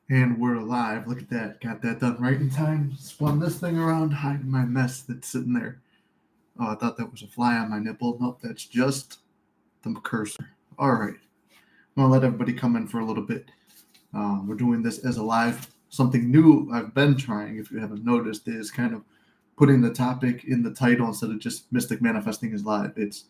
And we're alive. Look at that. Got that done right in time. Spun this thing around, hiding my mess that's sitting there. Oh, I thought that was a fly on my nipple. Nope, that's just the cursor. All right. I'm going to let everybody come in for a little bit. We're doing this as a live. Something new I've been trying, if you haven't noticed, is kind of putting the topic in the title instead of just Mystic Manifesting is live. It's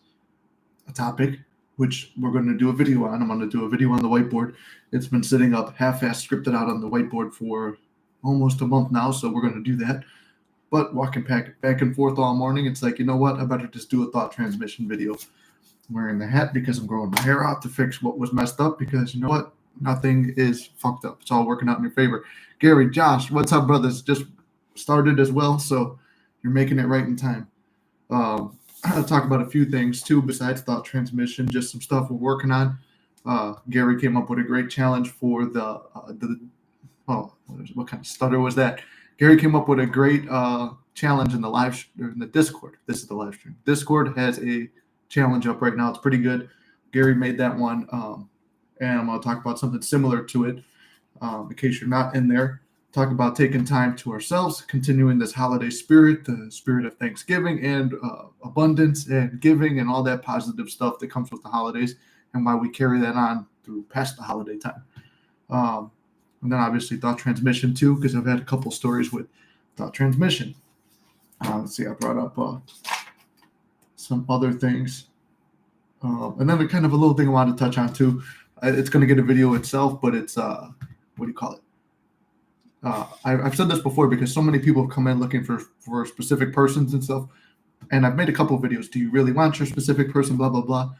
a topic which we're going to do a video on. I'm going to do a video on the whiteboard. It's been sitting up half-assed scripted out on the whiteboard for almost a month now, so we're going to do that. But walking back and forth all morning, it's like, you know what? I better just do a thought transmission video. I'm wearing the hat because I'm growing my hair out to fix what was messed up because you know what? Nothing is fucked up. It's all working out in your favor. Gary, Josh, what's up, brothers? Just started as well, so you're making it right in time. I'll talk about a few things too besides thought transmission, just some stuff we're working on. Gary came up with a great challenge for what kind of stutter was that? Gary came up with a great challenge in the Discord. This is the live stream. Discord has a challenge up right now. It's pretty good. Gary made that one, and I'm going to talk about something similar to it in case you're not in there. Talk about taking time to ourselves, continuing this holiday spirit, the spirit of Thanksgiving and abundance and giving and all that positive stuff that comes with the holidays and why we carry that on through past the holiday time. And then obviously thought transmission too, because I've had a couple stories with thought transmission. Let's see, I brought up some other things. And then kind of a little thing I wanted to touch on too. It's going to get a video itself, but it's, what do you call it? I've said this before because so many people have come in looking for specific persons and stuff. And I've made a couple of videos. Do you really want your specific person? Blah, blah, blah.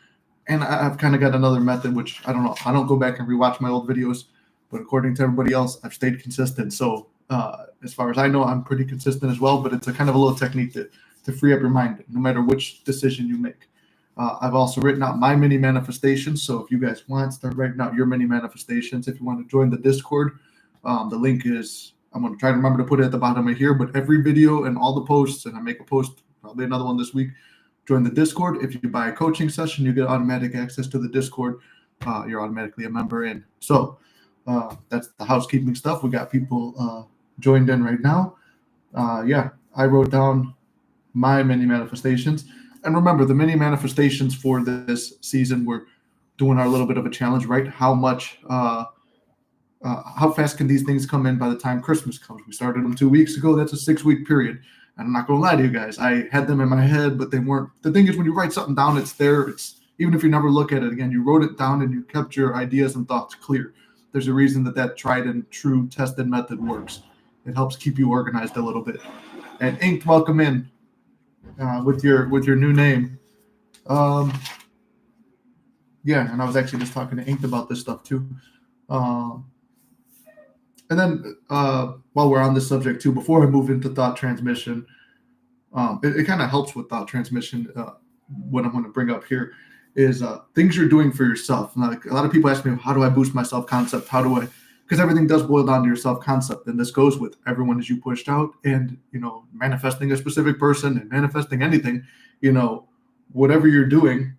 And I've kind of got another method, which I don't know. I don't go back and rewatch my old videos. But according to everybody else, I've stayed consistent. So as far as I know, I'm pretty consistent as well. But it's a kind of a little technique to free up your mind, no matter which decision you make. I've also written out my mini manifestations. So if you guys want, start writing out your mini manifestations. If you want to join the Discord, the link is, I'm going to try to remember to put it at the bottom of here, but every video and all the posts, and I make a post, probably another one this week, join the Discord. If you buy a coaching session, you get automatic access to the Discord. You're automatically a member in. So that's the housekeeping stuff. We got people joined in right now. I wrote down my mini manifestations. And remember, the mini manifestations for this season, we're doing our little bit of a challenge, right? How fast can these things come in by the time Christmas comes? We started them 2 weeks ago. That's a 6-week period. And I'm not going to lie to you guys. I had them in my head, but they weren't. The thing is, when you write something down, it's there. It's even if you never look at it again, you wrote it down and you kept your ideas and thoughts clear. There's a reason that tried and true tested method works. It helps keep you organized a little bit. And Inked, welcome in with your new name. And I was actually just talking to Inked about this stuff too. And then while we're on this subject too, before I move into thought transmission, it kind of helps with thought transmission. What I'm going to bring up here is things you're doing for yourself. Like a lot of people ask me, how do I boost my self-concept? Because everything does boil down to your self-concept. And this goes with everyone as you pushed out and, manifesting a specific person and manifesting anything, whatever you're doing,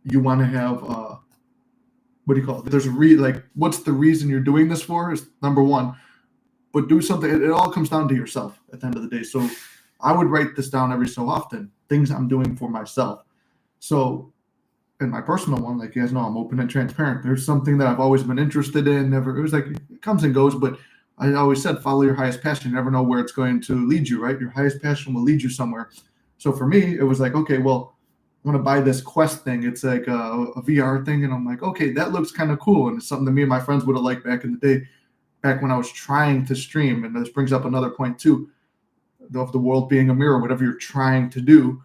you want to have, what do you call it? There's what's the reason you're doing this for is number one, but do something. It all comes down to yourself at the end of the day. So I would write this down every so often, things I'm doing for myself. So in my personal one, like you guys know, I'm open and transparent. There's something that I've always been interested in. It comes and goes, but I always said, follow your highest passion. You never know where it's going to lead you, right? Your highest passion will lead you somewhere. So for me, it was like, okay, well, I'm going to buy this Quest thing. It's like a VR thing. And I'm like, okay, that looks kind of cool. And it's something that me and my friends would have liked back in the day, back when I was trying to stream. And this brings up another point too, of the world being a mirror. Whatever you're trying to do,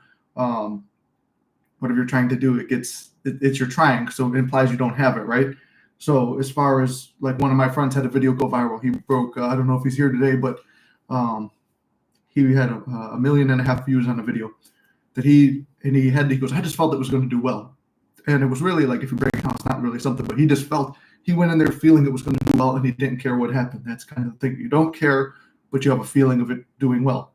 it's you're trying. So it implies you don't have it, right? So as far as like one of my friends had a video go viral. He broke, I don't know if he's here today, but he had 1.5 million views on a video that he goes, I just felt it was going to do well. And it was really like, if you break it down, it's not really something, but he just felt, he went in there feeling it was going to do well and he didn't care what happened. That's kind of the thing. You don't care, but you have a feeling of it doing well.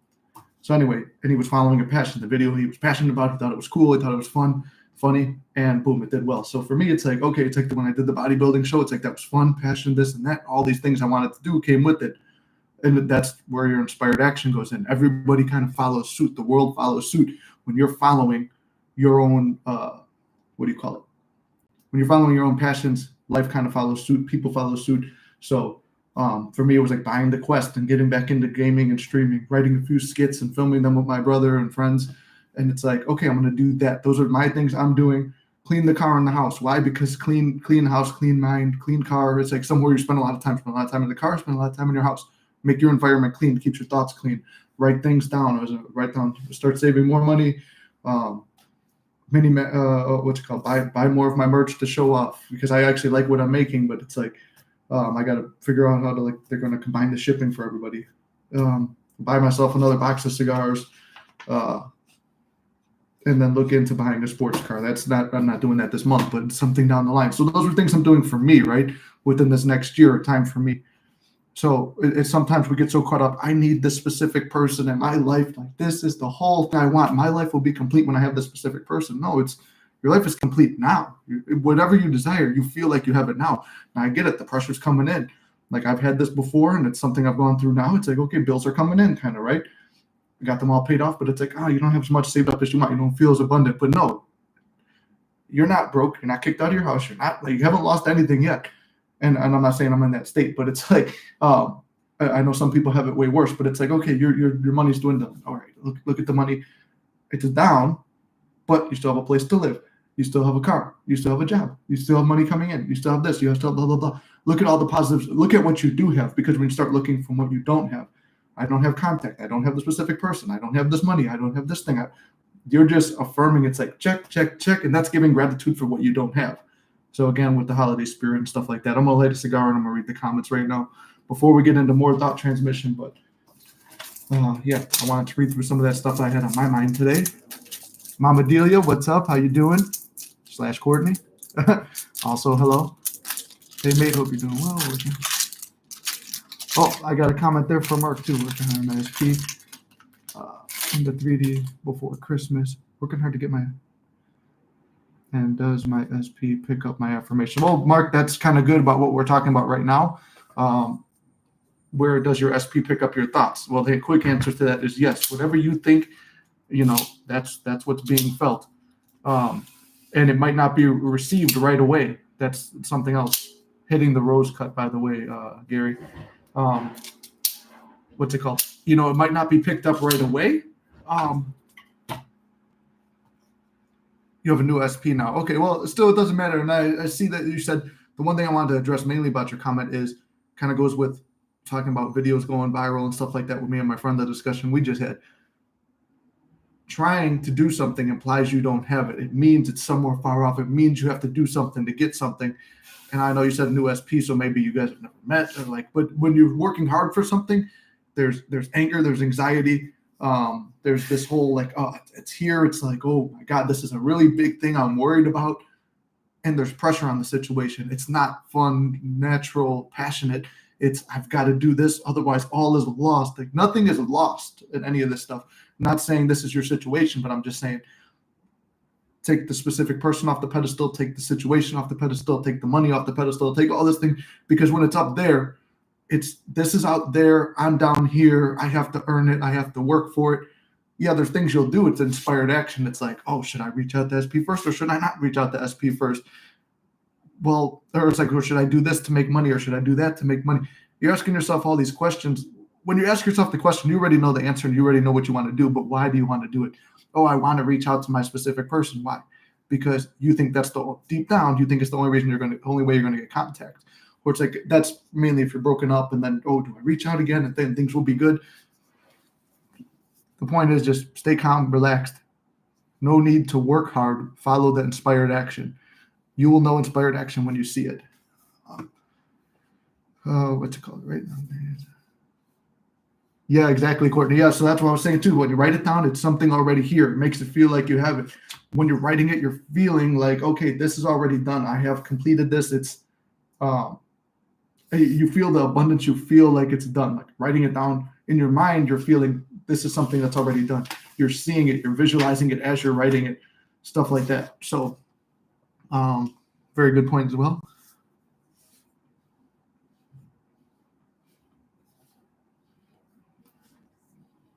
So anyway, and he was following a passion. The video he was passionate about, he thought it was cool, he thought it was fun. funny, and boom, it did well. So for me, it's like, okay, it's like when I did the bodybuilding show, it's like that was fun, passion, this and that. All these things I wanted to do came with it. And that's where your inspired action goes in. Everybody kind of follows suit. The world follows suit when you're following your own, what do you call it? When you're following your own passions, life kind of follows suit. People follow suit. So for me, it was like buying the Quest and getting back into gaming and streaming, writing a few skits and filming them with my brother and friends. And it's like, okay, I'm going to do that. Those are my things I'm doing. Clean the car in the house. Why? Because clean house, clean mind, clean car. It's like somewhere you spend a lot of time. Spend a lot of time in the car, spend a lot of time in your house. Make your environment clean, keep your thoughts clean. Write things down. Start saving more money. What's it called? Buy more of my merch to show off because I actually like what I'm making. But it's like I got to figure out how to they're going to combine the shipping for everybody. Buy myself another box of cigars. And then look into buying a sports car. I'm not doing that this month, but it's something down the line. So those are things I'm doing for me, right? Within this next year, time for me. So it's sometimes we get so caught up. I need this specific person in my life. Like this is the whole thing I want. My life will be complete when I have this specific person. No, your life is complete now. Whatever you desire, you feel like you have it now. Now I get it. The pressure's coming in. Like I've had this before, and it's something I've gone through now. It's like, okay, bills are coming in, kind of, right? I got them all paid off, but it's like, you don't have as much saved up as you might. You don't feel as abundant. But no, you're not broke. You're not kicked out of your house. You haven't lost anything yet. And I'm not saying I'm in that state, but it's like, I know some people have it way worse, but it's like, okay, your money's dwindling. All right, look at the money. It's down, but you still have a place to live. You still have a car. You still have a job. You still have money coming in. You still have this. You still have blah, blah, blah. Look at all the positives. Look at what you do have, because when you start looking from what you don't have, I don't have contact. I don't have the specific person. I don't have this money. I don't have this thing. You're just affirming. It's like check, check, check. And that's giving gratitude for what you don't have. So again, with the holiday spirit and stuff like that, I'm going to light a cigar and I'm going to read the comments right now before we get into more thought transmission. But I wanted to read through some of that stuff I had on my mind today. Mama Delia, what's up? How you doing? / Courtney. Also, hello. Hey, mate, hope you're doing well. Oh, I got a comment there from Mark, too. Working hard on my SP. In the 3D before Christmas. Working hard to get my... And does my SP pick up my affirmation? Well, Mark, that's kind of good about what we're talking about right now. Where does your SP pick up your thoughts? Well, the quick answer to that is yes. Whatever you think, that's what's being felt. And it might not be received right away. That's something else. Hitting the rose cut, by the way, Gary. What's it called? It might not be picked up right away. You have a new SP now. Okay, well, still, it doesn't matter. And I see that you said the one thing I wanted to address mainly about your comment is kind of goes with talking about videos going viral and stuff like that with me and my friend, the discussion we just had. Trying to do something implies you don't have it. It means it's somewhere far off. It means you have to do something to get something. And I know you said a new SP, so maybe you guys have never met. But when you're working hard for something, there's anger, there's anxiety. There's this whole it's here. It's like, oh my God, this is a really big thing I'm worried about. And there's pressure on the situation. It's not fun, natural, passionate. It's, I've got to do this. Otherwise all is lost. Like nothing is lost in any of this stuff. I'm not saying this is your situation, but I'm just saying, take the specific person off the pedestal, take the situation off the pedestal, take the money off the pedestal, take all this thing, because when it's up there, this is out there, I'm down here, I have to earn it, I have to work for it. Yeah, there's things you'll do. It's inspired action. It's like, oh, should I reach out to SP first or should I not reach out to SP first? Well, or it's like, well, should I do this to make money or should I do that to make money? You're asking yourself all these questions. When you ask yourself the question, you already know the answer and you already know what you want to do, but why do you want to do it? Oh, I want to reach out to my specific person. Why? Because you think that's deep down, you think it's the only way you're going to get contact. Or it's like, that's mainly if you're broken up and then, oh, do I reach out again and then things will be good? The point is just stay calm, relaxed. No need to work hard. Follow the inspired action. You will know inspired action when you see it. What's it called? Right now. Yeah, exactly, Courtney. Yeah, so that's what I was saying too. When you write it down, it's something already here. It makes it feel like you have it. When you're writing it, you're feeling like, okay, this is already done. I have completed this. It's you feel the abundance. You feel like it's done. Like writing it down in your mind, you're feeling this is something that's already done. You're seeing it. You're visualizing it as you're writing it. stuff like that. So, very good point as well.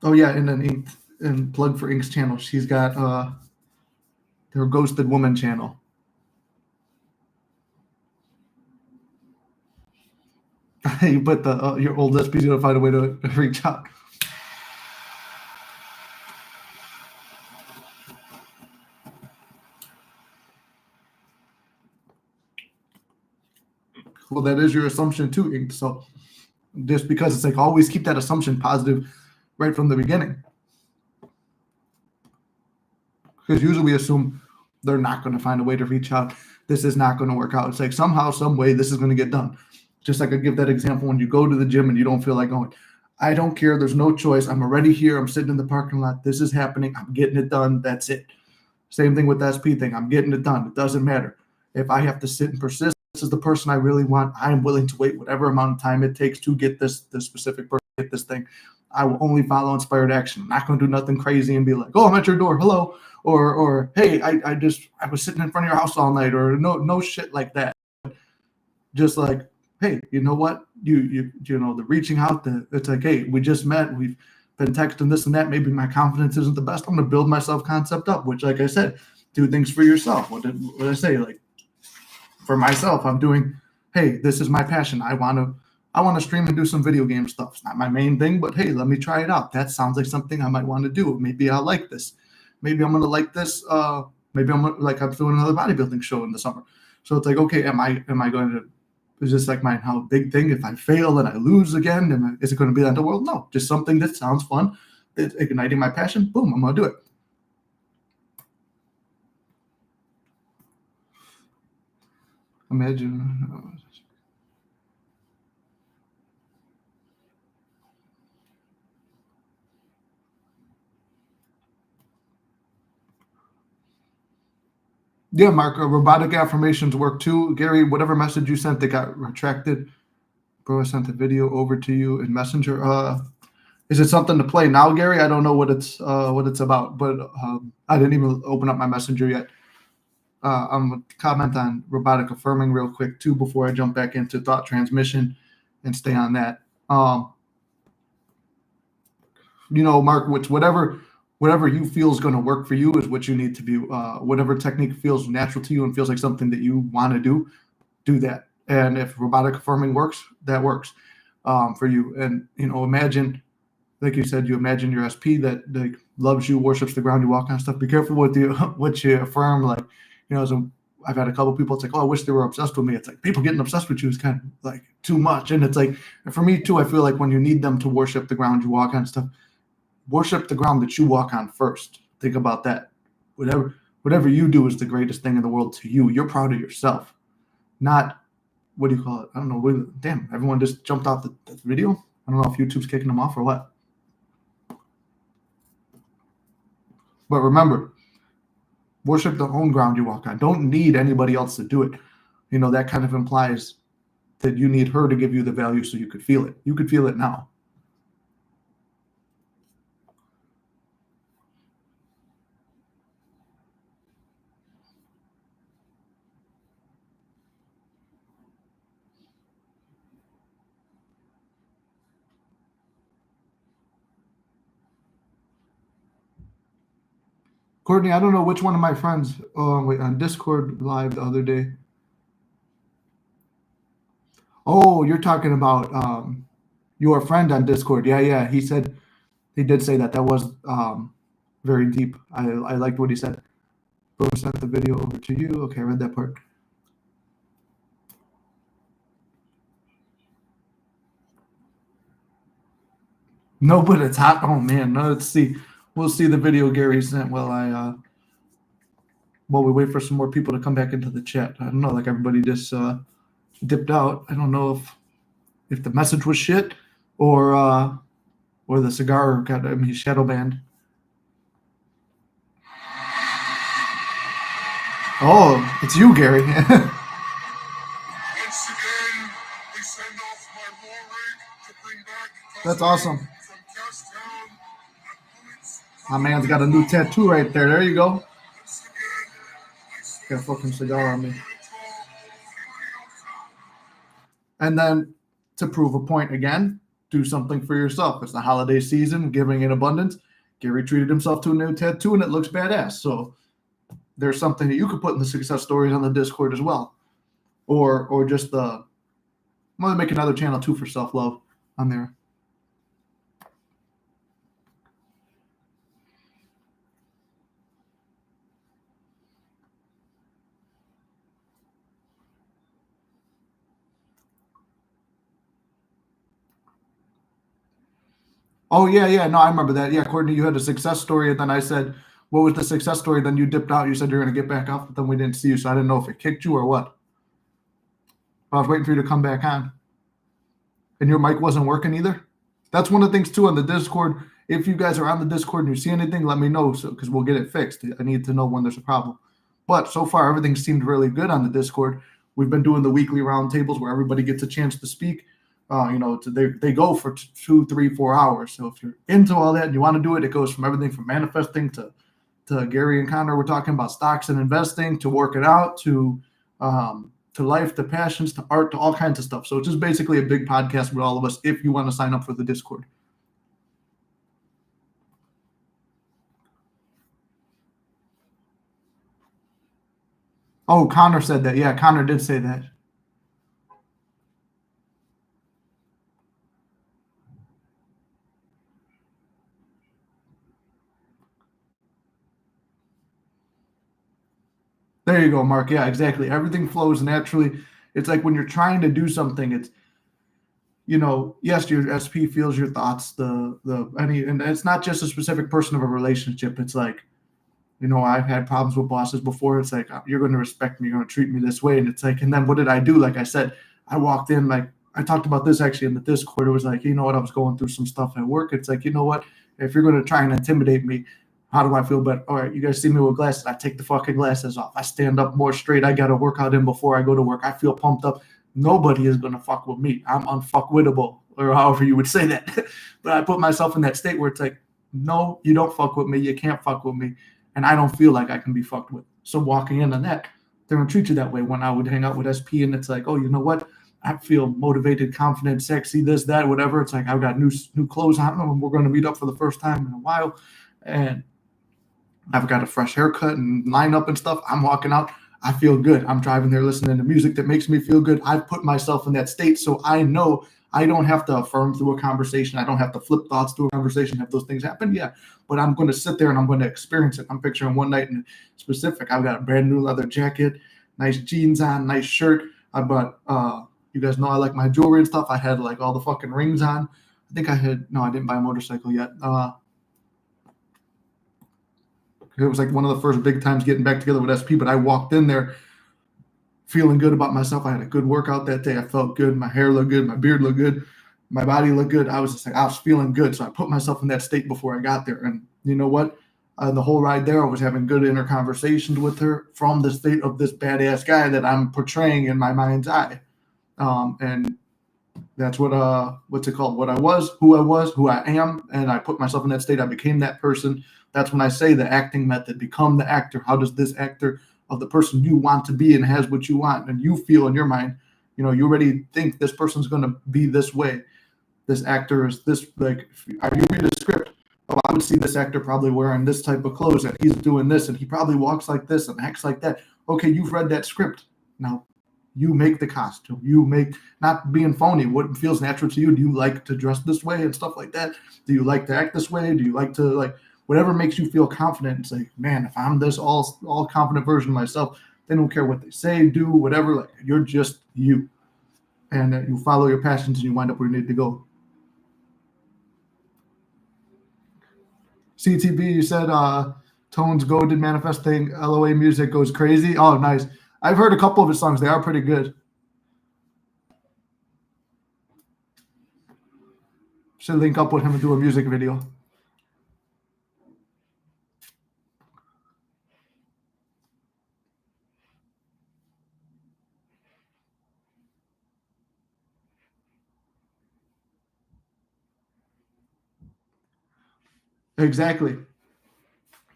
Oh yeah, and then Ink and plug for Ink's channel. She's got her Ghosted Woman channel. You put the your old SPs to find a way to reach out. Well, that is your assumption too, Ink. So just because it's like always keep that assumption positive right from the beginning. Because usually we assume they're not going to find a way to reach out. This is not going to work out. It's like somehow, some way, this is going to get done. Just like I give that example when you go to the gym and you don't feel like going. I don't care. There's no choice. I'm already here. I'm sitting in the parking lot. This is happening. I'm getting it done. That's it. Same thing with the SP thing. I'm getting it done. It doesn't matter. If I have to sit and persist, this is the person I really want. I am willing to wait whatever amount of time it takes to get this specific person, get this thing. I will only follow inspired action. I'm not going to do nothing crazy and be like, oh, I'm at your door. Hello. Or hey, I was sitting in front of your house all night, or no shit like that. Just like, hey, you know what? You know, the reaching out, it's like, hey, we just met, we've been texting this and that. Maybe my confidence isn't the best. I'm gonna build my self-concept up, which, like I said, do things for yourself. What did I say? Like, for myself, I'm doing, hey, this is my passion. I wanna stream and do some video game stuff. It's not my main thing, but hey, let me try it out. That sounds like something I might want to do. Maybe I'll like this. Maybe I'm gonna like this. Maybe I'm doing another bodybuilding show in the summer. So it's like, okay, am I going to? Is this like my how big thing? If I fail and I lose again, is it going to be the end of the world? No, just something that sounds fun. It's igniting my passion. Boom, I'm gonna do it. Imagine. Yeah, Mark, robotic affirmations work too. Gary, whatever message you sent that got retracted, bro, I sent the video over to you in Messenger. Is it something to play now, Gary? I don't know what it's about, but I didn't even open up my Messenger yet. I'm gonna comment on robotic affirming real quick too before I jump back into thought transmission and stay on that. You know, Mark, which whatever you feel is going to work for you is what you need to do. Whatever technique feels natural to you and feels like something that you want to do that. And if robotic affirming works, that works for you. And you know, imagine, like you said, you imagine your SP that loves you, worships the ground you walk on, stuff. Be careful with what you affirm. Like, you know, so I've had a couple people. It's like, oh, I wish they were obsessed with me. It's like people getting obsessed with you is kind of like too much. And it's like, for me too, I feel like when you need them to worship the ground you walk on, stuff. Worship the ground that you walk on first. Think about that. Whatever you do is the greatest thing in the world to you. You're proud of yourself, not what do you call it? I don't know. Damn, everyone just jumped off the video. I don't know if YouTube's kicking them off or what. But remember, worship the own ground you walk on. Don't need anybody else to do it. You know, that kind of implies that you need her to give you the value so you could feel it. You could feel it now. Courtney, I don't know which one of my friends on Discord live the other day. Oh, you're talking about your friend on Discord. Yeah. He did say that. That was very deep. I liked what he said. Bro sent the video over to you. Okay, I read that part. No, but it's hot. Oh man, no, let's see. We'll see the video Gary sent while we wait for some more people to come back into the chat. I don't know, like everybody just dipped out. I don't know if the message was shit or the cigar got shadow banned. Oh, it's you, Gary. Once again, we send off my war rig to bring back. That's awesome. My man's got a new tattoo right there. There you go. Once again, Got a fucking cigar on me. And then to prove a point again, do something for yourself. It's the holiday season, giving in abundance. Gary treated himself to a new tattoo and it looks badass. So there's something that you could put in the success stories on the Discord as well. Or just the I'm gonna make another channel too for self-love on there. Oh yeah. No, I remember that. Yeah, Courtney, you had a success story, and then I said, "What was the success story?" Then you dipped out. You said you're gonna get back up, but then we didn't see you, so I didn't know if it kicked you or what. I was waiting for you to come back on, and your mic wasn't working either. That's one of the things too on the Discord. If you guys are on the Discord and you see anything, let me know, so because we'll get it fixed. I need to know when there's a problem. But so far, everything seemed really good on the Discord. We've been doing the weekly roundtables where everybody gets a chance to speak. They go for 2, 3, 4 hours. So if you're into all that and you want to do it, it goes from everything from manifesting to Gary and Connor. We're talking about stocks and investing, to working out, to life, to passions, to art, to all kinds of stuff. So it's just basically a big podcast with all of us if you want to sign up for the Discord. Oh, Connor said that. Yeah, Connor did say that. There you go, Mark. Yeah, exactly. Everything flows naturally. It's like when you're trying to do something, it's yes, your SP feels your thoughts, and it's not just a specific person of a relationship. It's like, I've had problems with bosses before. It's like, you're going to respect me, you're going to treat me this way. And it's like, and then what did I do? Like I said, I walked in, like I talked about this actually in the Discord. It was like, I was going through some stuff at work. It's like, what? If you're going to try and intimidate me, how do I feel better? All right, you guys see me with glasses. I take the fucking glasses off. I stand up more straight. I got a workout in before I go to work. I feel pumped up. Nobody is going to fuck with me. I'm unfuckwittable, or however you would say that. But I put myself in that state where it's like, no, you don't fuck with me. You can't fuck with me. And I don't feel like I can be fucked with. So walking in on that, they're going to treat you that way. When I would hang out with SP and it's like, oh, you know what? I feel motivated, confident, sexy, this, that, whatever. It's like, I've got new clothes on and we're going to meet up for the first time in a while. And I've got a fresh haircut and lineup and stuff. I'm walking out. I feel good. I'm driving there listening to music that makes me feel good. I've put myself in that state, so I know I don't have to affirm through a conversation. I don't have to flip thoughts through a conversation. Have those things happen? Yeah. But I'm going to sit there and I'm going to experience it. I'm picturing one night in specific. I've got a brand new leather jacket, nice jeans on, nice shirt. I bought, you guys know I like my jewelry and stuff. I had like all the fucking rings on. I didn't buy a motorcycle yet. It was like one of the first big times getting back together with SP, but I walked in there feeling good about myself. I had a good workout that day. I felt good. My hair looked good. My beard looked good. My body looked good. I was feeling good. So I put myself in that state before I got there. And you know what? The whole ride there, I was having good inner conversations with her from the state of this badass guy that I'm portraying in my mind's eye. And that's what's it called? What I was, who I am, and I put myself in that state. I became that person. That's when I say the acting method, become the actor. How does this actor of the person you want to be and has what you want and you feel in your mind, you already think this person's going to be this way. This actor is this, like, you read a script. Oh, I would see this actor probably wearing this type of clothes and he's doing this and he probably walks like this and acts like that. Okay, you've read that script. Now you make the costume. You make, not being phony, what feels natural to you. Do you like to dress this way and stuff like that? Do you like to act this way? Do you like to, like, whatever makes you feel confident? It's like, man, if I'm this all confident version of myself, they don't care what they say, do, whatever. Like, you're just you. And you follow your passions and you wind up where you need to go. CTB, you said Tones Goaded Manifesting LOA music goes crazy. Oh, nice. I've heard a couple of his songs. They are pretty good. Should link up with him and do a music video. Exactly.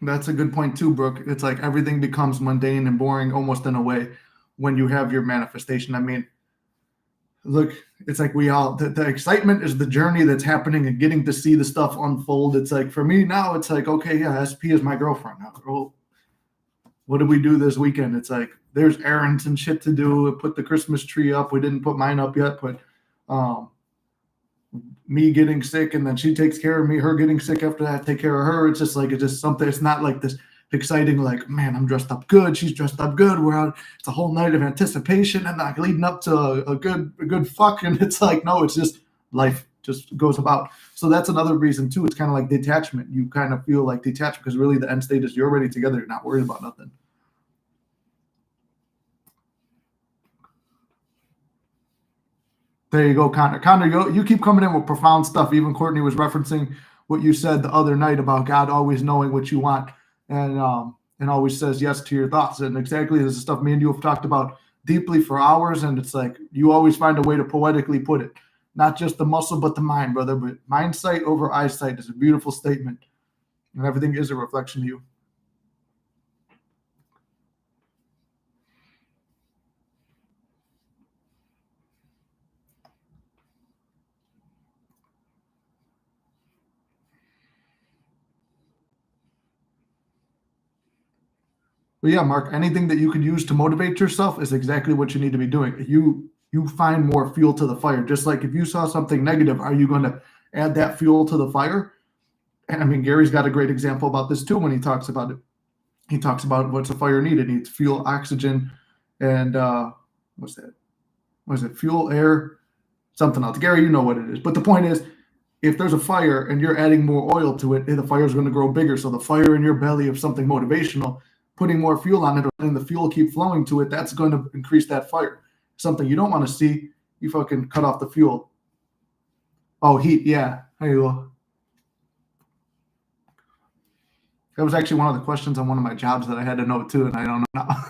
That's a good point too, Brooke. It's like everything becomes mundane and boring almost in a way when you have your manifestation. I mean, look, it's like the excitement is the journey that's happening and getting to see the stuff unfold. It's like for me now, it's like, okay, yeah, SP is my girlfriend now. Well, what did we do this weekend? It's like there's errands and shit to do. We put the Christmas tree up. We didn't put mine up yet, but um, me getting sick and then she takes care of me, her getting sick after that, take care of her. It's just like, it's just something. It's not like this exciting, like, man, I'm dressed up good. She's dressed up good. We're out. It's a whole night of anticipation and like leading up to a good fuck. And it's like, no, it's just life just goes about. So that's another reason too. It's kind of like detachment. You kind of feel like detached because really the end state is you're already together. You're not worried about nothing. There you go, Connor. Connor, you keep coming in with profound stuff. Even Courtney was referencing what you said the other night about God always knowing what you want and always says yes to your thoughts. And exactly this is stuff me and you have talked about deeply for hours. And it's like you always find a way to poetically put it. Not just the muscle, but the mind, brother. But mind sight over eyesight is a beautiful statement. And everything is a reflection of you. But yeah, Mark, anything that you could use to motivate yourself is exactly what you need to be doing. You find more fuel to the fire. Just like if you saw something negative, are you going to add that fuel to the fire? And I mean, Gary's got a great example about this too when he talks about it. He talks about what's a fire need. It needs fuel, oxygen, and what's that? What is it? Fuel, air, something else. Gary, you know what it is. But the point is, if there's a fire and you're adding more oil to it, the fire is going to grow bigger. So the fire in your belly of something motivational, putting more fuel on it and the fuel keep flowing to it, that's going to increase that fire. Something you don't want to see, you fucking cut off the fuel. Oh, heat, yeah. There you go. That was actually one of the questions on one of my jobs that I had to know too, and I don't know now.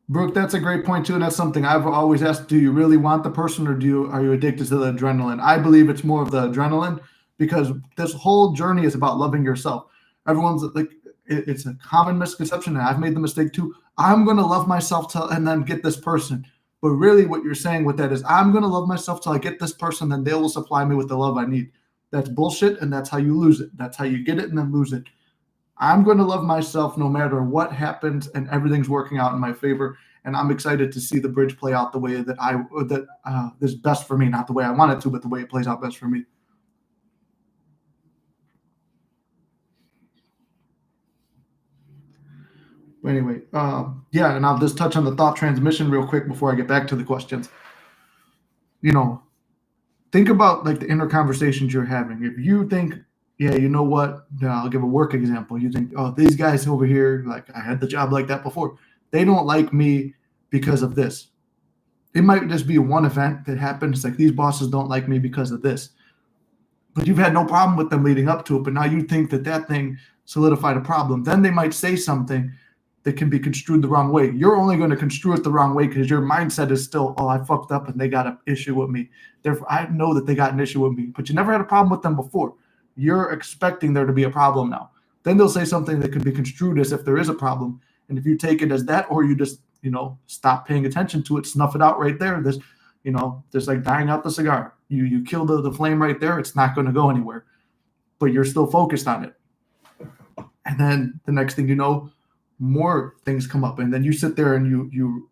Brooke, that's a great point too, and that's something I've always asked. Do you really want the person, or are you addicted to the adrenaline? I believe it's more of the adrenaline because this whole journey is about loving yourself. Everyone's like, it's a common misconception, and I've made the mistake too. I'm going to love myself till and then get this person. But really, what you're saying with that is, I'm going to love myself till I get this person, then they will supply me with the love I need. That's bullshit, and that's how you lose it. That's how you get it and then lose it. I'm going to love myself no matter what happens, and everything's working out in my favor. And I'm excited to see the bridge play out the way that is best for me, not the way I want it to, but the way it plays out best for me. But anyway, yeah, and I'll just touch on the thought transmission real quick before I get back to the questions. You know, think about like the inner conversations you're having. If you think, yeah, you know what? I'll give a work example. You think, oh, these guys over here, like I had the job like that before. They don't like me because of this. It might just be one event that happens. Like these bosses don't like me because of this. But you've had no problem with them leading up to it. But now you think that thing solidified a problem. Then they might say something that can be construed the wrong way. You're only going to construe it the wrong way because your mindset is still, oh, I fucked up and they got an issue with me. Therefore, I know that they got an issue with me. But you never had a problem with them before. You're expecting there to be a problem now. Then they'll say something that could be construed as if there is a problem. And if you take it as that, or you just, stop paying attention to it, snuff it out right there, there's like dying out the cigar. You kill the flame right there, it's not going to go anywhere. But you're still focused on it. And then the next thing you know, more things come up, and then you sit there and you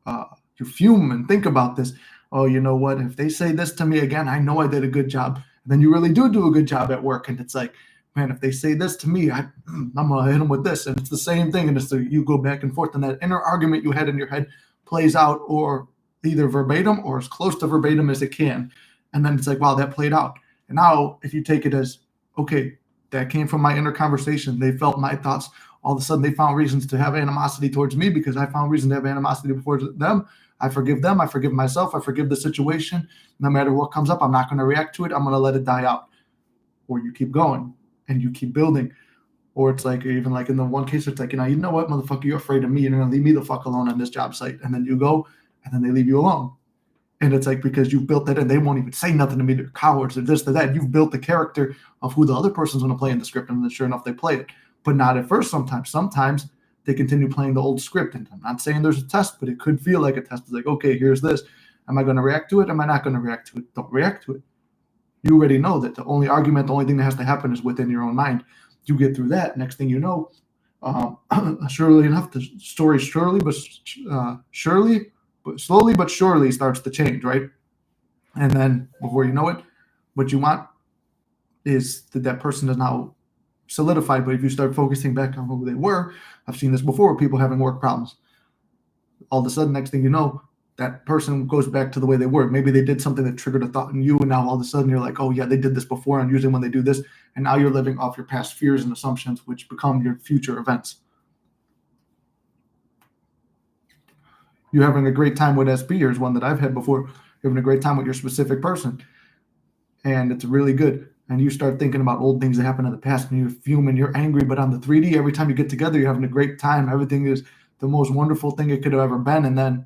fume and think about this. Oh, you know what? If they say this to me again, I know I did a good job. And then you really do a good job at work, and it's like, man, if they say this to me, I'm gonna hit them with this, and it's the same thing. And you go back and forth, and that inner argument you had in your head plays out, or either verbatim or as close to verbatim as it can. And then it's like, wow, that played out. And now, if you take it as, okay, that came from my inner conversation, they felt my thoughts. All of a sudden, they found reasons to have animosity towards me because I found reason to have animosity towards them. I forgive them. I forgive myself. I forgive the situation. No matter what comes up, I'm not going to react to it. I'm going to let it die out. Or you keep going and you keep building. Or it's like, even like in the one case, it's like, you know what, motherfucker, you're afraid of me. You're going to leave me the fuck alone on this job site. And then you go, and then they leave you alone. And it's like, because you've built that, and they won't even say nothing to me. They're cowards or this or that. You've built the character of who the other person's going to play in the script. And then sure enough, they play it. But not at first sometimes. Sometimes they continue playing the old script. And I'm not saying there's a test, but it could feel like a test. It's like, okay, here's this. Am I going to react to it? Am I not going to react to it? Don't react to it. You already know that the only thing that has to happen is within your own mind. You get through that. Next thing you know, surely enough, the story slowly but surely starts to change, right? And then before you know it, what you want is that person is now solidified. But if you start focusing back on who they were, I've seen this before with people having work problems. All of a sudden, next thing you know, that person goes back to the way they were. Maybe they did something that triggered a thought in you, and now all of a sudden you're like, oh yeah, they did this before, and usually when they do this, and now you're living off your past fears and assumptions, which become your future events. You're having a great time with SP. Here's one that I've had before. You're having a great time with your specific person, and it's really good. And you start thinking about old things that happened in the past, and you're fuming, you're angry, but on the 3D, every time you get together, you're having a great time. Everything is the most wonderful thing it could have ever been, and then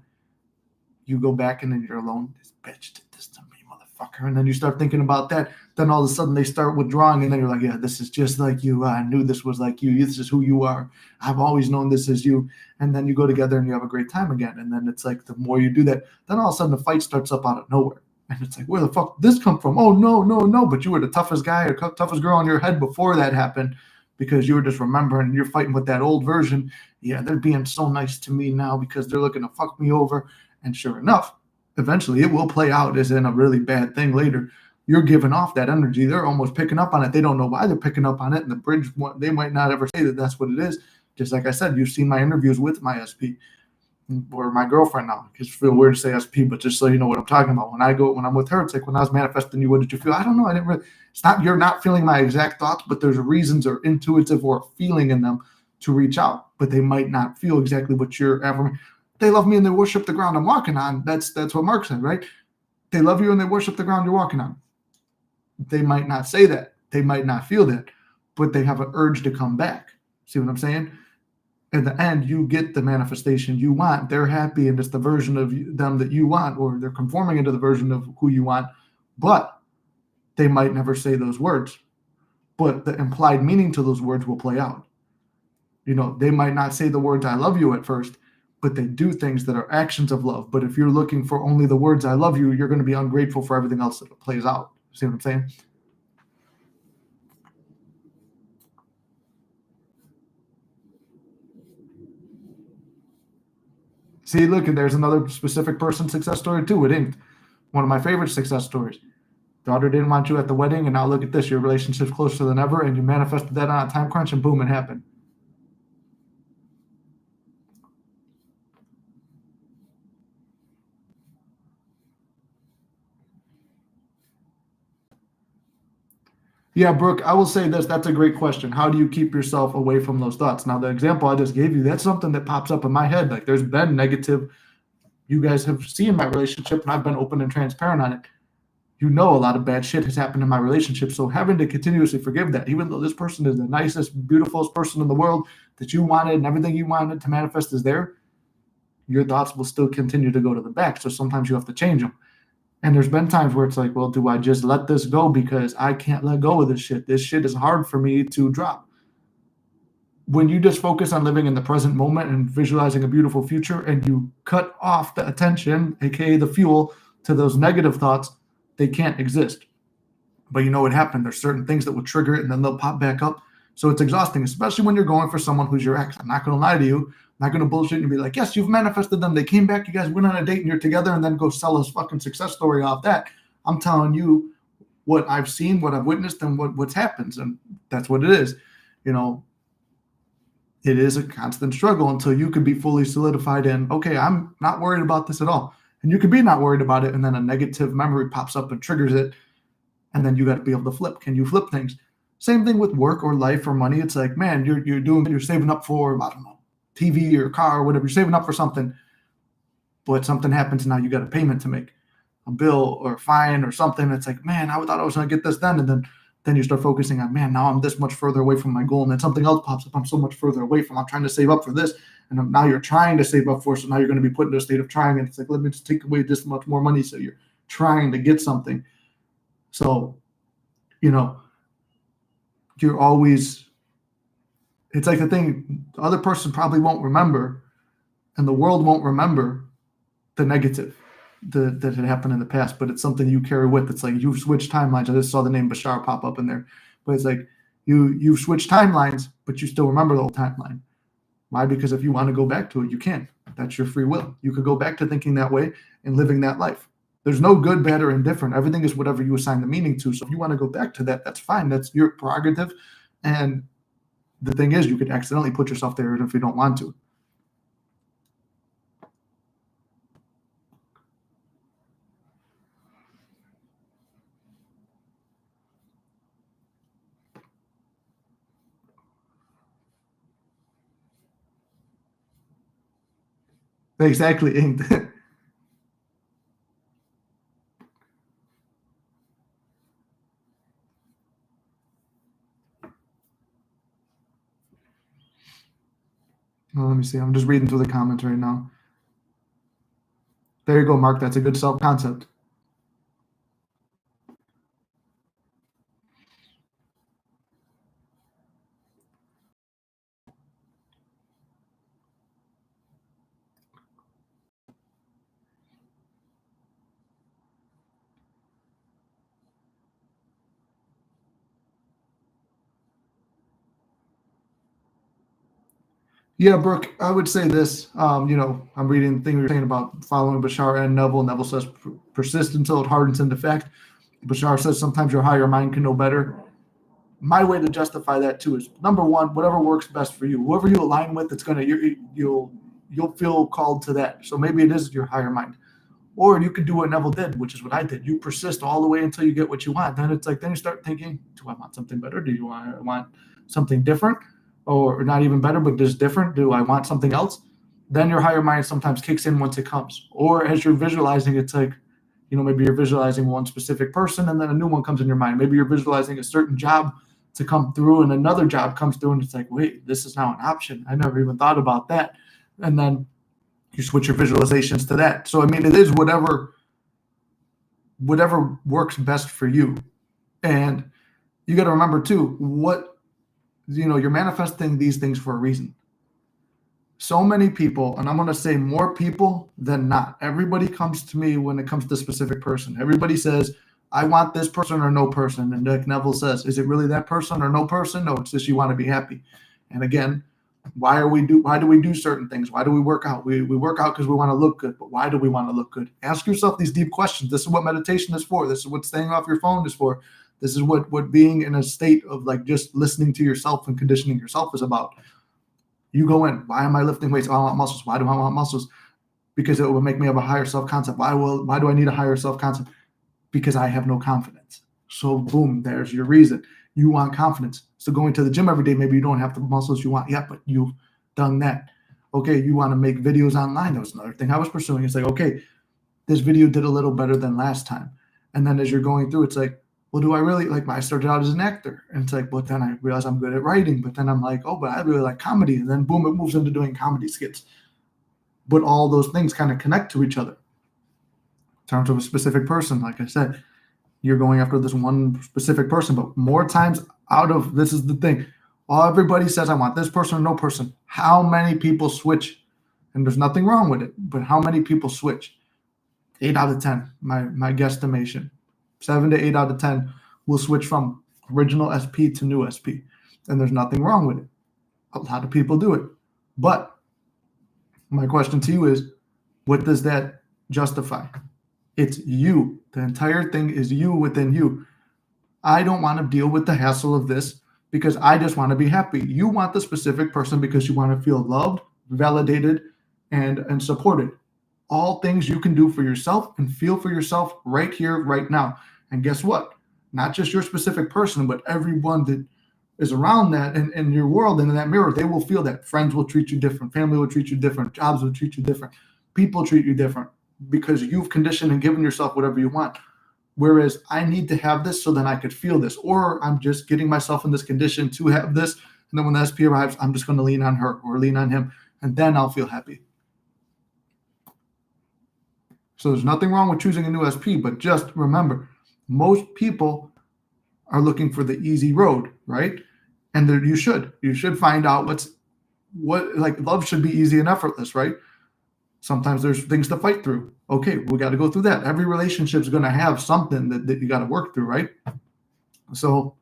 you go back and then you're alone. This bitch did this to me, motherfucker. And then you start thinking about that. Then all of a sudden they start withdrawing, and then you're like, yeah, this is just like you. I knew this was like you. This is who you are. I've always known this is you. And then you go together and you have a great time again. And then it's like the more you do that, then all of a sudden the fight starts up out of nowhere. And it's like, where the fuck did this come from? Oh, no. But you were the toughest guy or toughest girl in your head before that happened, because you were just remembering you're fighting with that old version. Yeah, they're being so nice to me now because they're looking to fuck me over. And sure enough, eventually it will play out as in a really bad thing later. You're giving off that energy. They're almost picking up on it. They don't know why they're picking up on it. And the bridge, they might not ever say that that's what it is. Just like I said, you've seen my interviews with my SP or my girlfriend now. It's feel weird to say SP, but just so you know what I'm talking about. When I'm with her, it's like when I was manifesting you, what did you feel? I don't know. I didn't really. It's not you're not feeling my exact thoughts, but there's reasons or intuitive or feeling in them to reach out. But they might not feel exactly what you're affirming. They love me and they worship the ground I'm walking on. That's what Mark said, right? They love you and they worship the ground you're walking on. They might not say that. They might not feel that, but they have an urge to come back. See what I'm saying? In the end, you get the manifestation you want. They're happy and it's the version of them that you want, or they're conforming into the version of who you want, but they might never say those words. But the implied meaning to those words will play out. They might not say the words I love you at first, but they do things that are actions of love. But if you're looking for only the words I love you, you're going to be ungrateful for everything else that plays out. See what I'm saying? See, look, and there's another specific person success story too. It inked. One of my favorite success stories. Daughter didn't want you at the wedding, and now look at this. Your relationship's closer than ever, and you manifested that on a time crunch, and boom, it happened. Yeah, Brooke, I will say this. That's a great question. How do you keep yourself away from those thoughts? Now, the example I just gave you, that's something that pops up in my head. Like there's been negative. You guys have seen my relationship, and I've been open and transparent on it. A lot of bad shit has happened in my relationship. So having to continuously forgive that, even though this person is the nicest, beautifulest person in the world that you wanted and everything you wanted to manifest is there, your thoughts will still continue to go to the back. So sometimes you have to change them. And there's been times where it's like, well, do I just let this go because I can't let go of this shit? This shit is hard for me to drop. When you just focus on living in the present moment and visualizing a beautiful future, and you cut off the attention, aka the fuel, to those negative thoughts, they can't exist. But you know what happened? There's certain things that will trigger it and then they'll pop back up. So it's exhausting, especially when you're going for someone who's your ex. I'm not going to lie to you. I'm not going to bullshit and be like, yes, you've manifested them. They came back. You guys went on a date and you're together, and then go sell a fucking success story off that. I'm telling you what I've seen, what I've witnessed, and what's happens. And that's what it is. It is a constant struggle until you can be fully solidified in, okay, I'm not worried about this at all. And you can be not worried about it, and then a negative memory pops up and triggers it, and then you got to be able to flip. Can you flip things? Same thing with work or life or money. It's like, man, you're saving up for, I don't know, TV or car or whatever. You're saving up for something, but something happens now. You got a payment to make, a bill or a fine or something. It's like, man, I thought I was going to get this done, and then then you start focusing on, man, now I'm this much further away from my goal. And then something else pops up. I'm so much further away from, I'm trying to save up for this. And now you're trying to save up for it. So now you're going to be put into a state of trying. And it's like, let me just take away this much more money. So you're trying to get something. So, you're always, it's like the thing, the other person probably won't remember, and the world won't remember the negative that had happened in the past, but it's something you carry with. It's like you've switched timelines. I just saw the name Bashar pop up in there, but it's like you've switched timelines, but you still remember the old timeline. Why? Because if you want to go back to it, you can. That's your free will. You could go back to thinking that way and living that life. There's no good, bad, or indifferent. Everything is whatever you assign the meaning to. So if you want to go back to that, that's fine. That's your prerogative. And the thing is, you could accidentally put yourself there if you don't want to. Exactly. Well, let me see. I'm just reading through the comments right now. There you go, Mark. That's a good self-concept. Yeah, Brooke, I would say this. I'm reading the thing we were saying about following Bashar and Neville. Neville says, persist until it hardens into fact. Bashar says, sometimes your higher mind can know better. My way to justify that too is, number one, whatever works best for you. Whoever you align with, it's gonna you'll feel called to that. So maybe it is your higher mind. Or you could do what Neville did, which is what I did. You persist all the way until you get what you want. Then it's like, then you start thinking, do I want something better? Do you want something different? Or not even better, but just different? Do I want something else? Then your higher mind sometimes kicks in once it comes. Or as you're visualizing, it's like, maybe you're visualizing one specific person and then a new one comes in your mind. Maybe you're visualizing a certain job to come through and another job comes through and it's like, wait, this is now an option. I never even thought about that. And then you switch your visualizations to that. So, I mean, it is whatever works best for you. And you got to remember too, you're manifesting these things for a reason. So many people, and I'm going to say more people than not, everybody comes to me when it comes to a specific person. Everybody says, I want this person or no person. And Nick Neville says, is it really that person or no person? No, it's just you want to be happy. And again, why do we do certain things? Why do we work out? We work out because we want to look good. But why do we want to look good? Ask yourself these deep questions. This is what meditation is for. This is what staying off your phone is for. This is what being in a state of like just listening to yourself and conditioning yourself is about. You go in. Why am I lifting weights? Oh, I want muscles. Why do I want muscles? Because it will make me have a higher self-concept. Why do I need a higher self-concept? Because I have no confidence. So boom, there's your reason. You want confidence. So going to the gym every day, maybe you don't have the muscles you want yet, but you've done that. Okay, you want to make videos online. That was another thing I was pursuing. It's like, okay, this video did a little better than last time. And then as you're going through, it's like, well, do I really I started out as an actor, and it's like, but then I realized I'm good at writing, but then I'm like, oh, but I really like comedy. And then boom, it moves into doing comedy skits. But all those things kind of connect to each other. In terms of a specific person, like I said, you're going after this one specific person, but more times this is the thing. Everybody says, I want this person or no person. How many people switch? And there's nothing wrong with it, but how many people switch? 8 out of 10, my guesstimation. 7 to 8 out of 10 will switch from original SP to new SP. And there's nothing wrong with it. A lot of people do it. But my question to you is, what does that justify? It's you. The entire thing is you within you. I don't want to deal with the hassle of this because I just want to be happy. You want the specific person because you want to feel loved, validated, and supported. All things you can do for yourself and feel for yourself right here, right now. And guess what? Not just your specific person, but everyone that is around that and in your world and in that mirror, they will feel that. Friends will treat you different. Family will treat you different. Jobs will treat you different. People treat you different because you've conditioned and given yourself whatever you want. Whereas I need to have this so then I could feel this, or I'm just getting myself in this condition to have this. And then when the SP arrives, I'm just going to lean on her or lean on him, and then I'll feel happy. So there's nothing wrong with choosing a new SP, but just remember, most people are looking for the easy road, right? And you should find out what like love should be easy and effortless, right? Sometimes there's things to fight through. Okay, we got to go through that. Every relationship is going to have something that you got to work through, right? So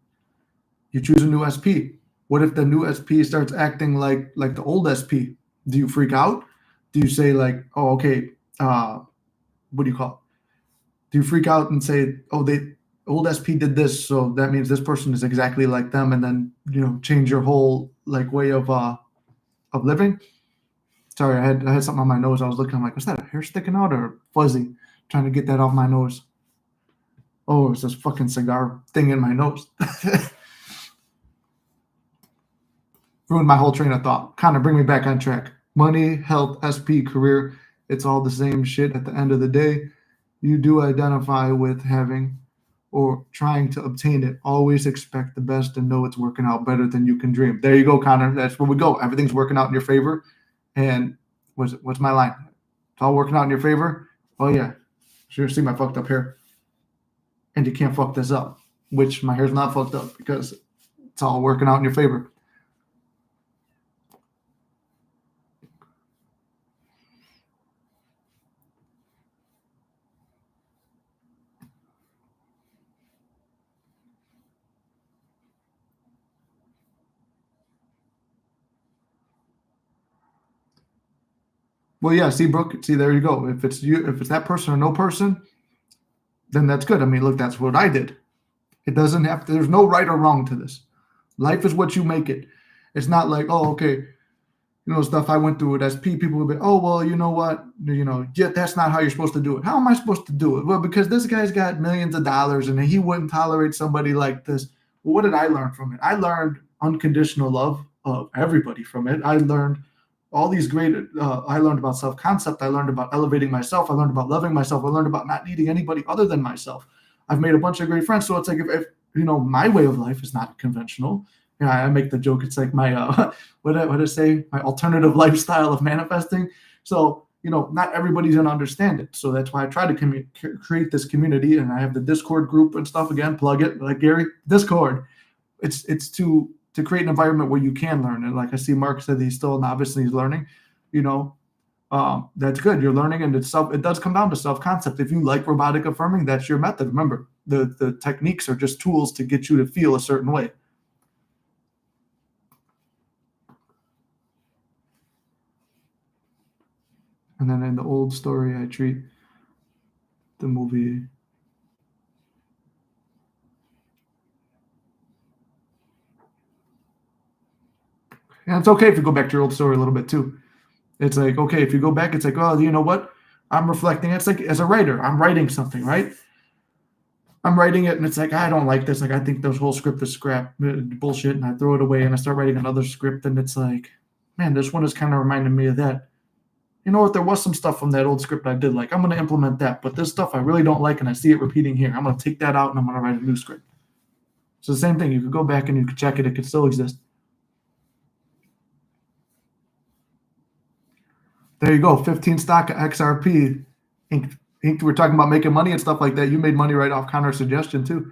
you choose a new SP. What if the new SP starts acting like the old SP? Do you freak out? Do you say like, oh, okay, what do you call it? Do you freak out and say, oh, they old SP did this, so that means this person is exactly like them, and then change your whole like way of living? Sorry, I had something on my nose. I was looking. I'm like, was that a hair sticking out or fuzzy? Trying to get that off my nose. Oh, it's this fucking cigar thing in my nose. Ruined my whole train of thought. Kind of bring me back on track. Money, health, SP, career. It's all the same shit at the end of the day. You do identify with having or trying to obtain it. Always expect the best and know it's working out better than you can dream. There you go, Connor. That's where we go. Everything's working out in your favor. And what's my line? It's all working out in your favor. Oh yeah, sure. See my fucked up hair, and you can't fuck this up. Which my hair's not fucked up because it's all working out in your favor. Well, yeah. See, Brooke. See, there you go. If it's you, if it's that person or no person, then that's good. I mean, look, that's what I did. It doesn't have to, there's no right or wrong to this. Life is what you make it. It's not like, oh, okay, stuff I went through with SP, people would be, oh, well, you know what? Yeah, that's not how you're supposed to do it. How am I supposed to do it? Well, because this guy's got millions of dollars and he wouldn't tolerate somebody like this. Well, what did I learn from it? I learned unconditional love of everybody from it. I learned all these great, I learned about self-concept. I learned about elevating myself. I learned about loving myself. I learned about not needing anybody other than myself. I've made a bunch of great friends. So it's like, if my way of life is not conventional. Yeah, I make the joke. It's like my what did I say? My alternative lifestyle of manifesting. So not everybody's gonna understand it. So that's why I try to create this community, and I have the Discord group and stuff. Again, plug it, like Gary. Discord. It's to create an environment where you can learn. And like I see, Mark said he's still a novice and he's learning. That's good. You're learning, and it does come down to self-concept. If you like robotic affirming, that's your method. Remember, the techniques are just tools to get you to feel a certain way. And then in the old story, I treat the movie. And it's okay if you go back to your old story a little bit too. It's like, okay, if you go back, it's like, oh, you know what? I'm reflecting. It's like, as a writer, I'm writing something, right? I'm writing it, and it's like, I don't like this. Like, I think this whole script is scrap bullshit, and I throw it away, and I start writing another script, and it's like, man, this one is kind of reminding me of that. You know what? There was some stuff from that old script I did like. I'm going to implement that, but this stuff I really don't like, and I see it repeating here. I'm going to take that out, and I'm going to write a new script. So the same thing. You could go back and you could check it. It could still exist. There you go. 15 stock XRP. Inc. We're talking about making money and stuff like that. You made money right off Connor's suggestion too.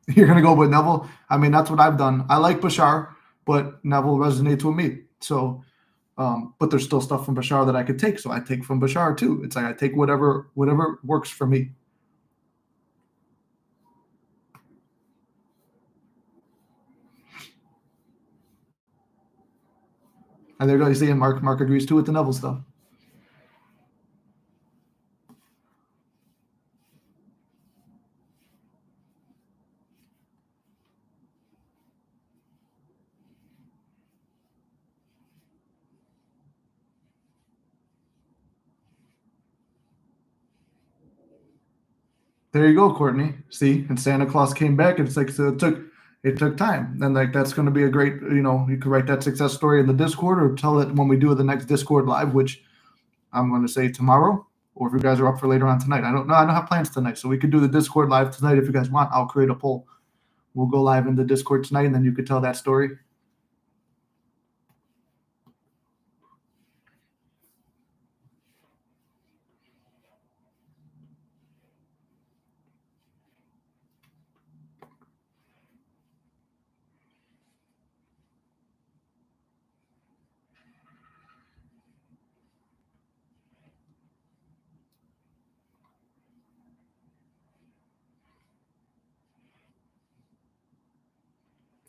You're going to go with Neville? I mean, that's what I've done. I like Bashar, but Neville resonates with me. So, but there's still stuff from Bashar that I could take. So I take from Bashar too. It's like I take whatever works for me. And there you go. You see, Mark agrees too with the Neville stuff. There you go, Courtney. See, and Santa Claus came back, and it's like, so it took it took time. And like that's going to be a great, you could write that success story in the Discord or tell it when we do the next Discord live, which I'm going to say tomorrow, or if you guys are up for later on tonight. I don't know. I don't have plans tonight, so we could do the Discord live tonight if you guys want. I'll create a poll. We'll go live in the Discord tonight, and then you could tell that story.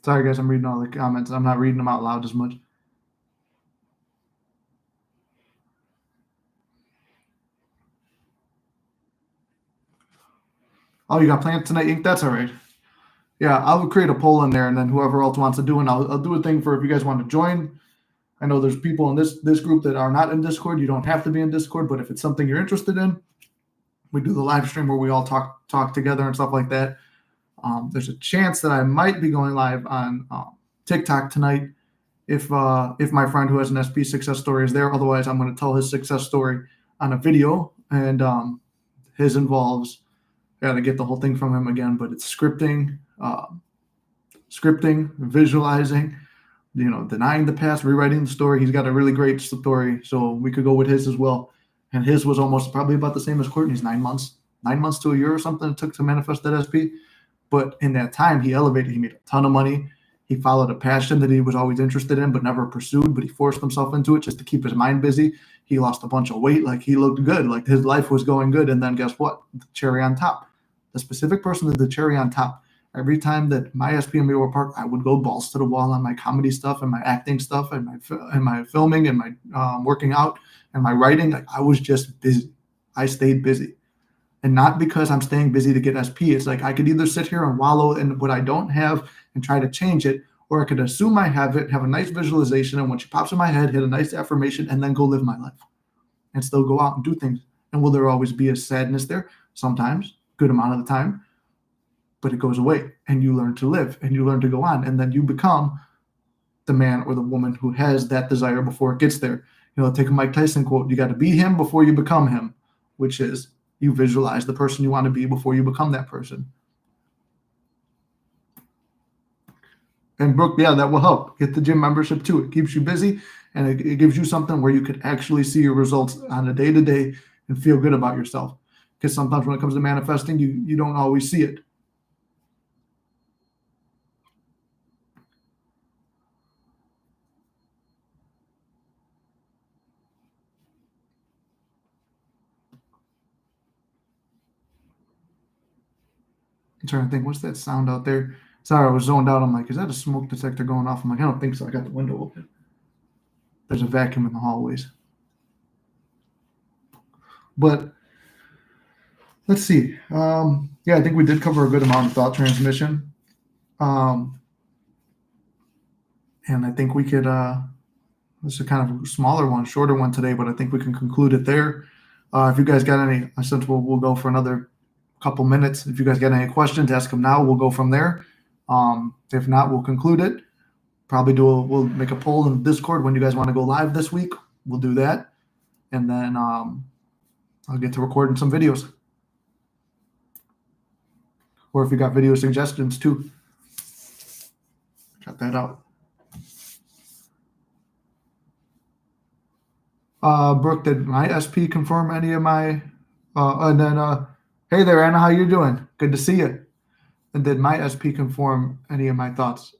Sorry, guys, I'm reading all the comments. I'm not reading them out loud as much. Oh, you got plans tonight, Ink? That's all right. Yeah, I'll create a poll in there, and then whoever else wants to do it, I'll do a thing for if you guys want to join. I know there's people in this group that are not in Discord. You don't have to be in Discord, but if it's something you're interested in, we do the live stream where we all talk together and stuff like that. There's a chance that I might be going live on TikTok tonight if my friend who has an SP success story is there. Otherwise, I'm going to tell his success story on a video, and his involves, I got to get the whole thing from him again, but it's scripting, visualizing, denying the past, rewriting the story. He's got a really great story, so we could go with his as well. And his was almost probably about the same as Courtney's, 9 months to a year or something it took to manifest that SP. But in that time, he elevated. He made a ton of money. He followed a passion that he was always interested in but never pursued, but he forced himself into it just to keep his mind busy. He lost a bunch of weight. Like, he looked good. Like, his life was going good. And then guess what? The cherry on top. The specific person is the cherry on top. Every time that my SP and me were apart, I would go balls to the wall on my comedy stuff and my acting stuff and my filming and my working out and my writing. Like, I was just busy. I stayed busy. And not because I'm staying busy to get SP. It's like I could either sit here and wallow in what I don't have and try to change it, or I could assume I have it, have a nice visualization, and when she pops in my head, hit a nice affirmation, and then go live my life and still go out and do things. And will there always be a sadness there? Sometimes, good amount of the time, but it goes away, and you learn to live, and you learn to go on, and then you become the man or the woman who has that desire before it gets there. Take a Mike Tyson quote: "You got to be him before you become him," which is you visualize the person you want to be before you become that person. And Brooke, yeah, that will help. Get the gym membership too. It keeps you busy, and it gives you something where you could actually see your results on a day-to-day and feel good about yourself. Because sometimes when it comes to manifesting, you don't always see it. I'm trying to think, what's that sound out there? Sorry, I was zoned out. I'm like, is that a smoke detector going off? I'm like, I don't think so. I got the window open. There's a vacuum in the hallways. But let's see. Yeah, I think we did cover a good amount of thought transmission. And I think we could, this is kind of a smaller one, shorter one today, but I think we can conclude it there. If you guys got any, since we'll go for another couple minutes. If you guys got any questions, ask them now. We'll go from there. If not, we'll conclude it. Probably we'll make a poll in Discord when you guys want to go live this week. We'll do that. And then I'll get to recording some videos. Or if you got video suggestions too, cut that out. Brooke, did my SP confirm any of my, and then, hey there, Anna, how you doing? Good to see you. And did my SP confirm any of my thoughts?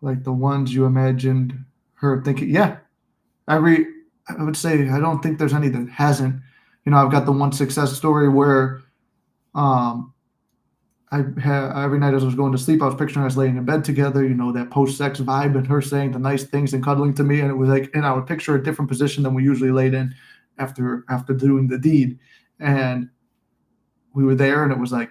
Like the ones you imagined her thinking? Yeah. I would say I don't think there's any that hasn't. I've got the one success story where every night as I was going to sleep, I was picturing us laying in bed together, that post-sex vibe and her saying the nice things and cuddling to me. And it was like, and I would picture a different position than we usually laid in after doing the deed. And we were there and it was like,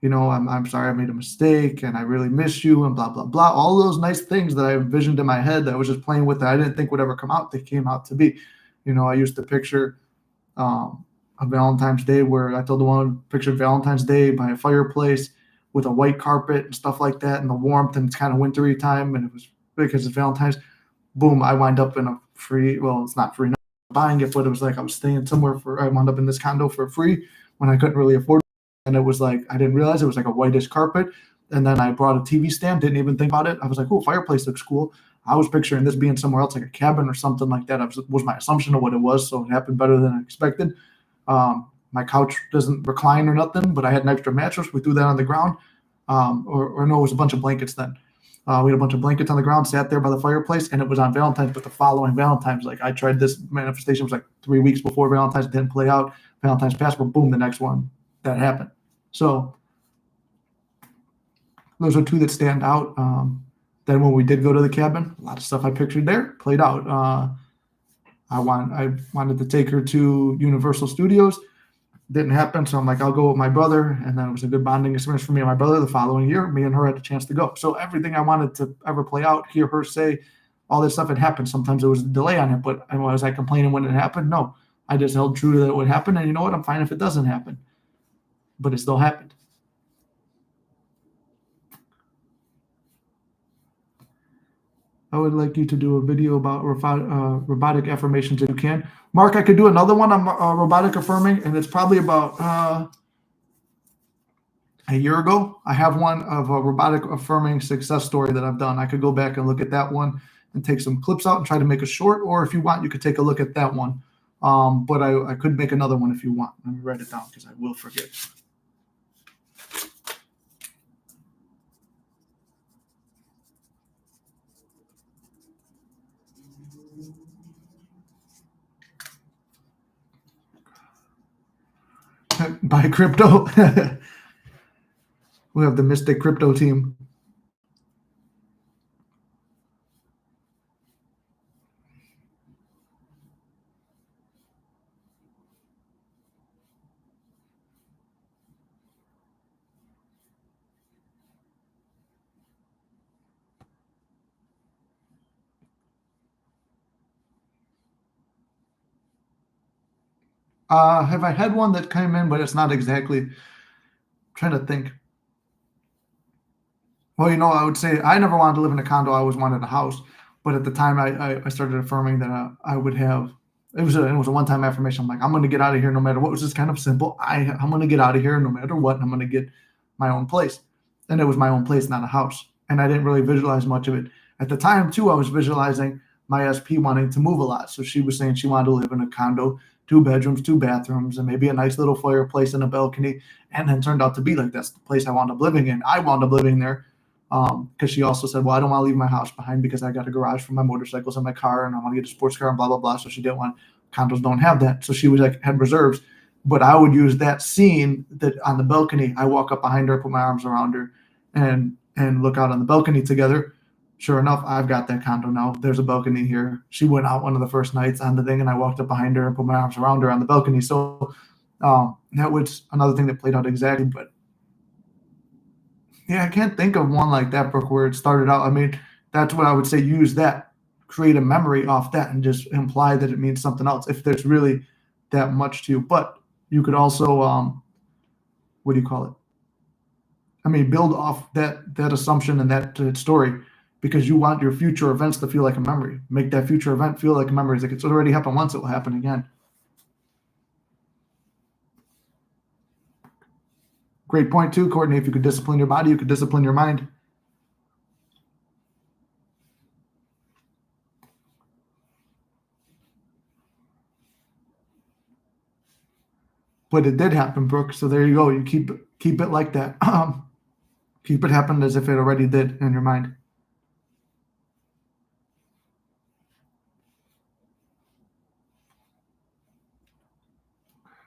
I'm sorry I made a mistake and I really miss you and blah, blah, blah. All those nice things that I envisioned in my head that I was just playing with that I didn't think would ever come out, they came out to be. I used to picture a Valentine's Day where I told the one picture Valentine's Day by a fireplace with a white carpet and stuff like that, and the warmth, and it's kind of wintry time, and it was because it's Valentine's. Boom, I wind up in a free. Well, it's not free. Not buying it, but it was like I was staying somewhere for. I wound up in this condo for free when I couldn't really afford it, and it was like I didn't realize it was like a whitish carpet. And then I brought a TV stand. Didn't even think about it. I was like, "Oh, fireplace looks cool." I was picturing this being somewhere else, like a cabin or something like that. Was my assumption of what it was, so it happened better than I expected. My couch doesn't recline or nothing, but I had an extra mattress. We threw that on the ground, or no, it was a bunch of blankets then. We had a bunch of blankets on the ground, sat there by the fireplace, and it was on Valentine's. But the following Valentine's, like I tried this manifestation was like 3 weeks before Valentine's, didn't play out. Valentine's passed, but boom, the next one that happened. So those are two that stand out. Then when we did go to the cabin, a lot of stuff I pictured there played out. I wanted to take her to Universal Studios. Didn't happen, so I'm like, I'll go with my brother, and then it was a good bonding experience for me and my brother. The following year, me and her had a chance to go. So everything I wanted to ever play out, hear her say, all this stuff had happened. Sometimes there was a delay on it, but was I complaining when it happened? No, I just held true to that it would happen, and you know what? I'm fine if it doesn't happen, but it still happened. I would like you to do a video about robotic affirmations if you can. Mark, I could do another one on robotic affirming, and it's probably about a year ago. I have one of a robotic affirming success story that I've done. I could go back and look at that one and take some clips out and try to make a short, or if you want, you could take a look at that one. But I could make another one if you want. Let me write it down because I will forget. Buy crypto. We have the Mystic Crypto team. Have I had one that came in, but it's not exactly. I'm trying to think. Well, I would say I never wanted to live in a condo. I always wanted a house. But at the time, I started affirming that I would have. It was a one-time affirmation. I'm like, I'm going to get out of here no matter what. It was just kind of simple. I'm going to get out of here no matter what. And I'm going to get my own place. And it was my own place, not a house. And I didn't really visualize much of it. At the time, too, I was visualizing my SP wanting to move a lot. So she was saying she wanted to live in a condo, 2 bedrooms, 2 bathrooms, and maybe a nice little fireplace and a balcony. And then turned out to be like that's the place I wound up living in. I wound up living there because she also said, well, I don't want to leave my house behind because I got a garage for my motorcycles and my car, and I want to get a sports car and blah, blah, blah. So she didn't want condos don't have that. So she was like, had reserves. But I would use that scene that on the balcony, I walk up behind her, put my arms around her and look out on the balcony together. Sure enough, I've got that condo now. There's a balcony here. She went out one of the first nights on the thing, and I walked up behind her and put my arms around her on the balcony. So that was another thing that played out exactly. But yeah, I can't think of one like that, Brooke, where it started out. I mean, that's what I would say. Use that, create a memory off that, and just imply that it means something else if there's really that much to you. But you could also, what do you call it? I mean, build off that assumption and that story because you want your future events to feel like a memory. Make that future event feel like a memory. It's like it's already happened once, it will happen again. Great point too, Courtney. If you could discipline your body, you could discipline your mind. But it did happen, Brooke. So there you go. You keep it like that. Keep it happen as if it already did in your mind.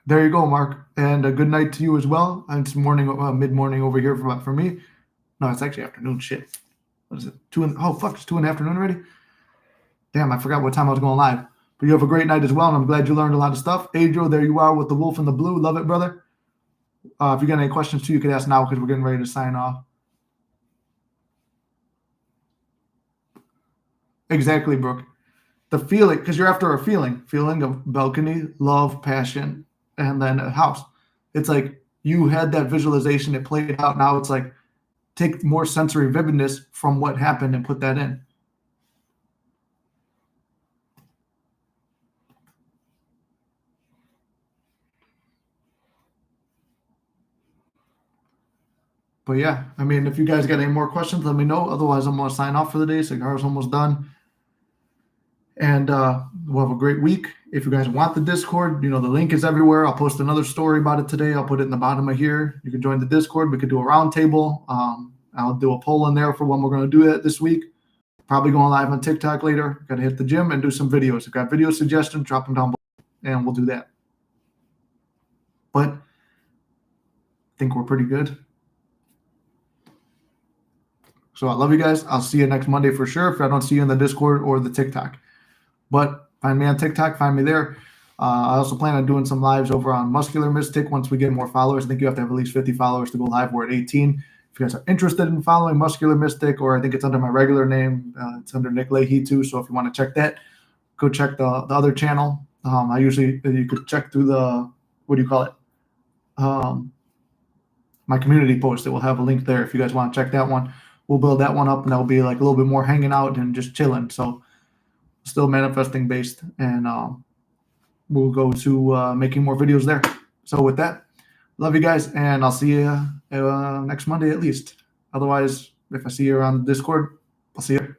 There you go, Mark. And a good night to you as well. And it's morning, mid-morning over here for me. No, it's actually afternoon. Shit. What is it? Oh, fuck. It's 2 in the afternoon already? Damn, I forgot what time I was going live. But you have a great night as well, and I'm glad you learned a lot of stuff. Adriel, there you are with the wolf in the blue. Love it, brother. If you got any questions, too, you could ask now because we're getting ready to sign off. Exactly, Brooke. The feeling, because you're after feeling of balcony, love, passion, and then a house. It's like you had that visualization, it played out. Now it's like take more sensory vividness from what happened and put that in. But yeah, I mean, if you guys got any more questions, let me know. Otherwise, I'm going to sign off for the day. Cigar's almost done. And we'll have a great week. If you guys want the Discord, the link is everywhere. I'll post another story about it today. I'll put it in the bottom of here. You can join the Discord. We could do a roundtable. I'll do a poll in there for when we're going to do that this week. Probably going live on TikTok later. Got to hit the gym and do some videos. If you got video suggestions, drop them down below, and we'll do that. But I think we're pretty good. So I love you guys. I'll see you next Monday for sure if I don't see you in the Discord or the TikTok. But find me on TikTok. Find me there. I also plan on doing some lives over on Muscular Mystic once we get more followers. I think you have to have at least 50 followers to go live. We're at 18. If you guys are interested in following Muscular Mystic, or I think it's under my regular name, it's under Nick Leahy too. So if you want to check that, go check the other channel. You could check through the, what do you call it? My community post. It will have a link there if you guys want to check that one. We'll build that one up, and that'll be like a little bit more hanging out and just chilling. So still manifesting based, and we'll go to making more videos there. So with that, love you guys, and I'll see you next Monday at least. Otherwise, if I see you around Discord, I'll see you.